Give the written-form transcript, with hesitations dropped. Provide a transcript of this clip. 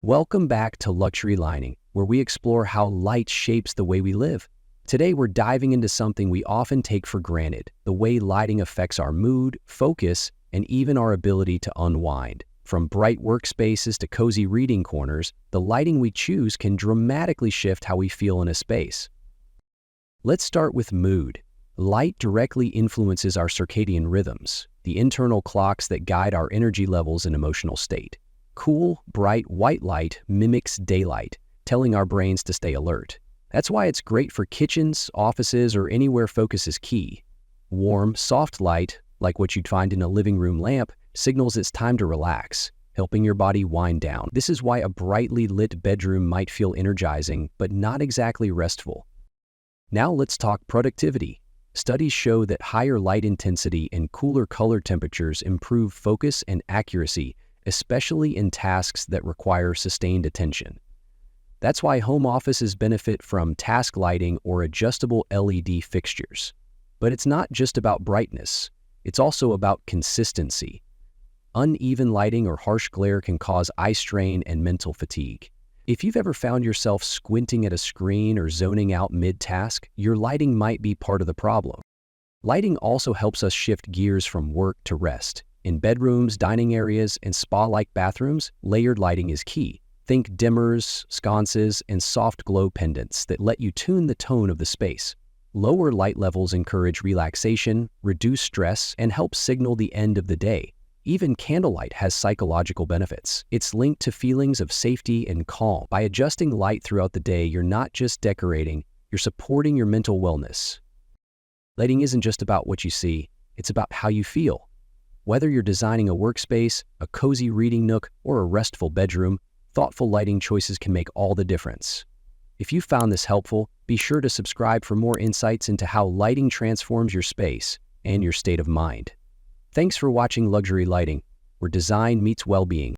Welcome back to Luxury Lighting, where we explore how light shapes the way we live. Today we're diving into something we often take for granted, the way lighting affects our mood, focus, and even our ability to unwind. From bright workspaces to cozy reading corners, the lighting we choose can dramatically shift how we feel in a space. Let's start with mood. Light directly influences our circadian rhythms, the internal clocks that guide our energy levels and emotional state. Cool, bright white light mimics daylight, telling our brains to stay alert. That's why it's great for kitchens, offices, or anywhere focus is key. Warm, soft light, like what you'd find in a living room lamp, signals it's time to relax, helping your body wind down. This is why a brightly lit bedroom might feel energizing, but not exactly restful. Now let's talk productivity. Studies show that higher light intensity and cooler color temperatures improve focus and accuracy, especially in tasks that require sustained attention. That's why home offices benefit from task lighting or adjustable LED fixtures. But it's not just about brightness, it's also about consistency. Uneven lighting or harsh glare can cause eye strain and mental fatigue. If you've ever found yourself squinting at a screen or zoning out mid-task, your lighting might be part of the problem. Lighting also helps us shift gears from work to rest. In bedrooms, dining areas, and spa-like bathrooms, layered lighting is key. Think dimmers, sconces, and soft glow pendants that let you tune the tone of the space. Lower light levels encourage relaxation, reduce stress, and help signal the end of the day. Even candlelight has psychological benefits. It's linked to feelings of safety and calm. By adjusting light throughout the day, you're not just decorating, you're supporting your mental wellness. Lighting isn't just about what you see, it's about how you feel. Whether you're designing a workspace, a cozy reading nook, or a restful bedroom, thoughtful lighting choices can make all the difference. If you found this helpful, be sure to subscribe for more insights into how lighting transforms your space and your state of mind. Thanks for watching Luxury Lighting, where design meets well-being.